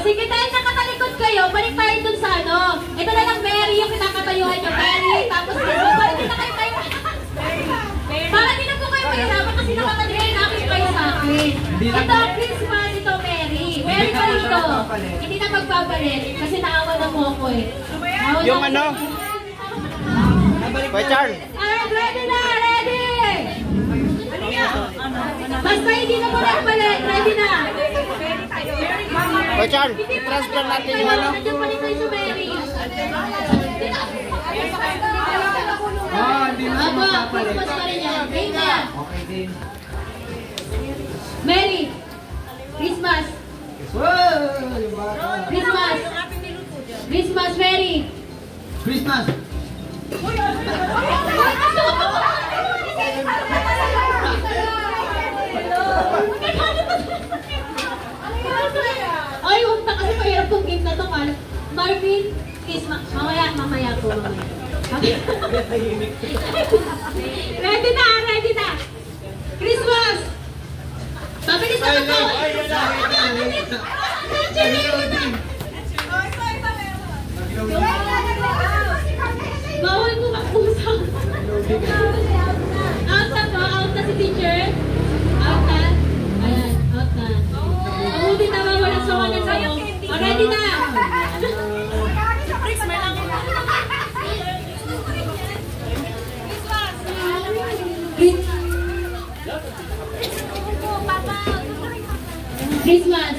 sige dahil nakatalikod kayo, balik tayo dun sa ano. Ito na lang Mary, yung kinakatayuhan nyo. Mary, tapos Christmas. Parang hindi na kayo kayo. Parang hindi na po kayo mahirapan kasi nakatalikod na kayo kayo sa akin. Ito Christmas, ito Mary. Mary ka dito. Hindi na magbabalik kasi naawa na mo ako eh. Yung ano? Boy Charles. Ready na, ready! Basta hindi na mo nagbalik, ready na. Boy Charles, i-transfer natin yung ano? Nandiyan pa rin kayo sa Mary. Hindi na Aba, Christmas pa rin yan. Amen. Okay din. Mary, Christmas. Christmas. Christmas, Mary. Christmas. Ay, huwag na kasi mahirap tong game na to. Marvin, Christmas. Mamaya po. Ready na, ready na. Christmas. Pabilis na ito. Bawal mo mag-usap. Out na po, out na si teacher. Out na. Ayan, out na. Mabuti na wala sa mga sa'yo. Ready na. Christmas.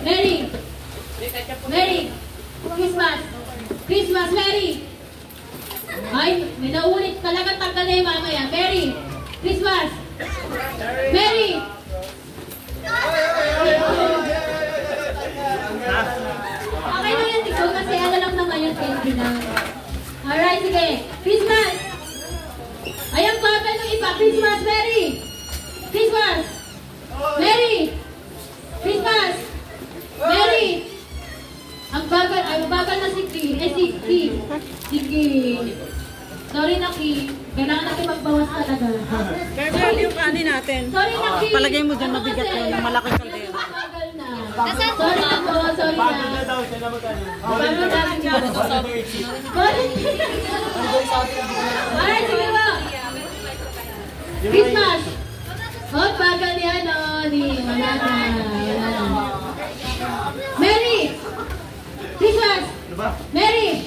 Mary. Mary. Christmas. Christmas, Mary. Ay, may naulit talaga tanggal na yung mamaya. Mary. Christmas. Mary. Okay na yan, ikaw kasi ano lang naman yung candy na. Alright, sige. Christmas. Ayan pa, ng iba. Christmas, Mary. Christmas. Mary. Christmas. Mary. Ang bagal na si Ki. Si Ki. Sorry na Ki. Kailangan natin magbawas talaga. Kaya yung kanin natin. Sorry na Ki. Palagay mo dyan mabigat yun, ng malaking kaldero. Bagal na. Sorry na po, sorry na. Bagal na. Alright, sige po. Christmas. Oh, bagal ni ano, ni wala na. Mary. Christmas. Mary.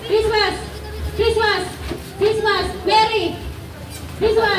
Christmas. Christmas. Christmas. Mary. Christmas.